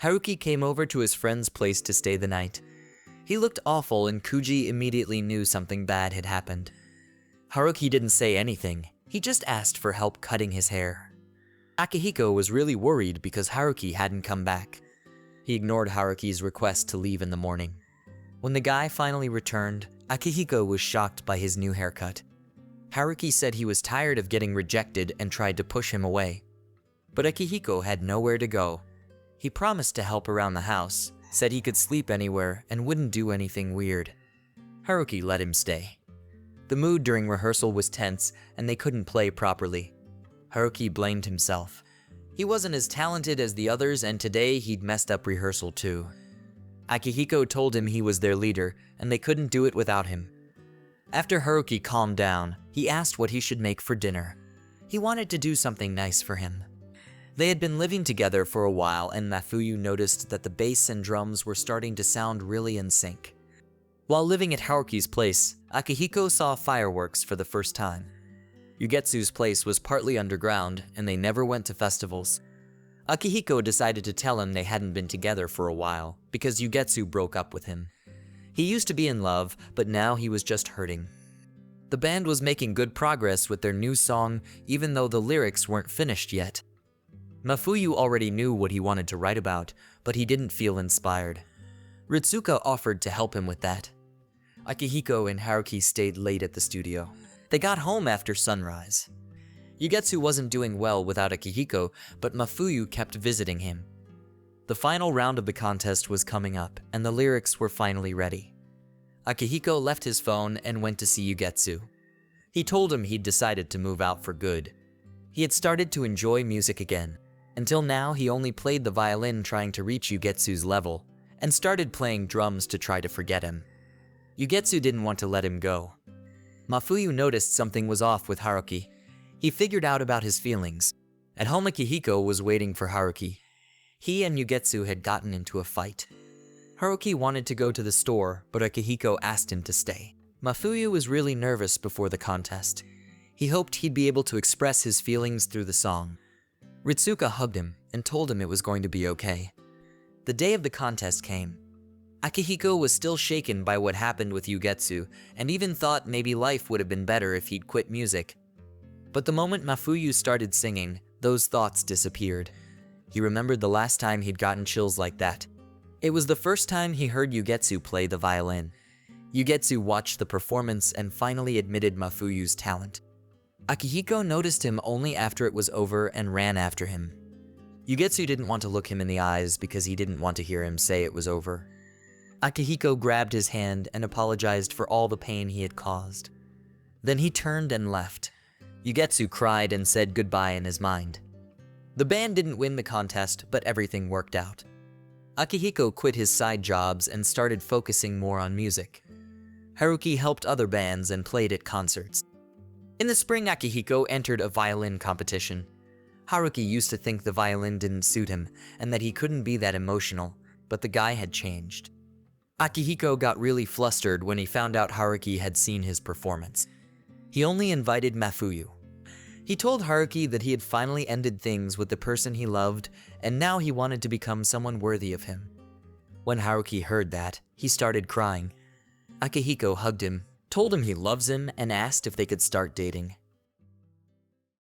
Haruki came over to his friend's place to stay the night. He looked awful and Kuji immediately knew something bad had happened. Haruki didn't say anything, he just asked for help cutting his hair. Akihiko was really worried because Haruki hadn't come back. He ignored Haruki's request to leave in the morning. When the guy finally returned, Akihiko was shocked by his new haircut. Haruki said he was tired of getting rejected and tried to push him away. But Akihiko had nowhere to go. He promised to help around the house, said he could sleep anywhere and wouldn't do anything weird. Haruki let him stay. The mood during rehearsal was tense and they couldn't play properly. Haruki blamed himself. He wasn't as talented as the others and today he'd messed up rehearsal too. Akihiko told him he was their leader and they couldn't do it without him. After Haruki calmed down, he asked what he should make for dinner. He wanted to do something nice for him. They had been living together for a while and Mafuyu noticed that the bass and drums were starting to sound really in sync. While living at Haruki's place, Akihiko saw fireworks for the first time. Yugetsu's place was partly underground and they never went to festivals. Akihiko decided to tell him they hadn't been together for a while because Yugetsu broke up with him. He used to be in love, but now he was just hurting. The band was making good progress with their new song even though the lyrics weren't finished yet. Mafuyu already knew what he wanted to write about, but he didn't feel inspired. Ritsuka offered to help him with that. Akihiko and Haruki stayed late at the studio. They got home after sunrise. Yugetsu wasn't doing well without Akihiko, but Mafuyu kept visiting him. The final round of the contest was coming up, and the lyrics were finally ready. Akihiko left his phone and went to see Yugetsu. He told him he'd decided to move out for good. He had started to enjoy music again. Until now, he only played the violin trying to reach Yugetsu's level, and started playing drums to try to forget him. Yugetsu didn't want to let him go. Mafuyu noticed something was off with Haruki. He figured out about his feelings. At home, Akihiko was waiting for Haruki. He and Yugetsu had gotten into a fight. Haruki wanted to go to the store, but Akihiko asked him to stay. Mafuyu was really nervous before the contest. He hoped he'd be able to express his feelings through the song. Ritsuka hugged him and told him it was going to be okay. The day of the contest came. Akihiko was still shaken by what happened with Yugetsu and even thought maybe life would have been better if he'd quit music. But the moment Mafuyu started singing, those thoughts disappeared. He remembered the last time he'd gotten chills like that. It was the first time he heard Yugetsu play the violin. Yugetsu watched the performance and finally admitted Mafuyu's talent. Akihiko noticed him only after it was over and ran after him. Yugetsu didn't want to look him in the eyes because he didn't want to hear him say it was over. Akihiko grabbed his hand and apologized for all the pain he had caused. Then he turned and left. Yugetsu cried and said goodbye in his mind. The band didn't win the contest, but everything worked out. Akihiko quit his side jobs and started focusing more on music. Haruki helped other bands and played at concerts. In the spring, Akihiko entered a violin competition. Haruki used to think the violin didn't suit him and that he couldn't be that emotional, but the guy had changed. Akihiko got really flustered when he found out Haruki had seen his performance. He only invited Mafuyu. He told Haruki that he had finally ended things with the person he loved and now he wanted to become someone worthy of him. When Haruki heard that, he started crying. Akihiko hugged him, told him he loves him, and asked if they could start dating.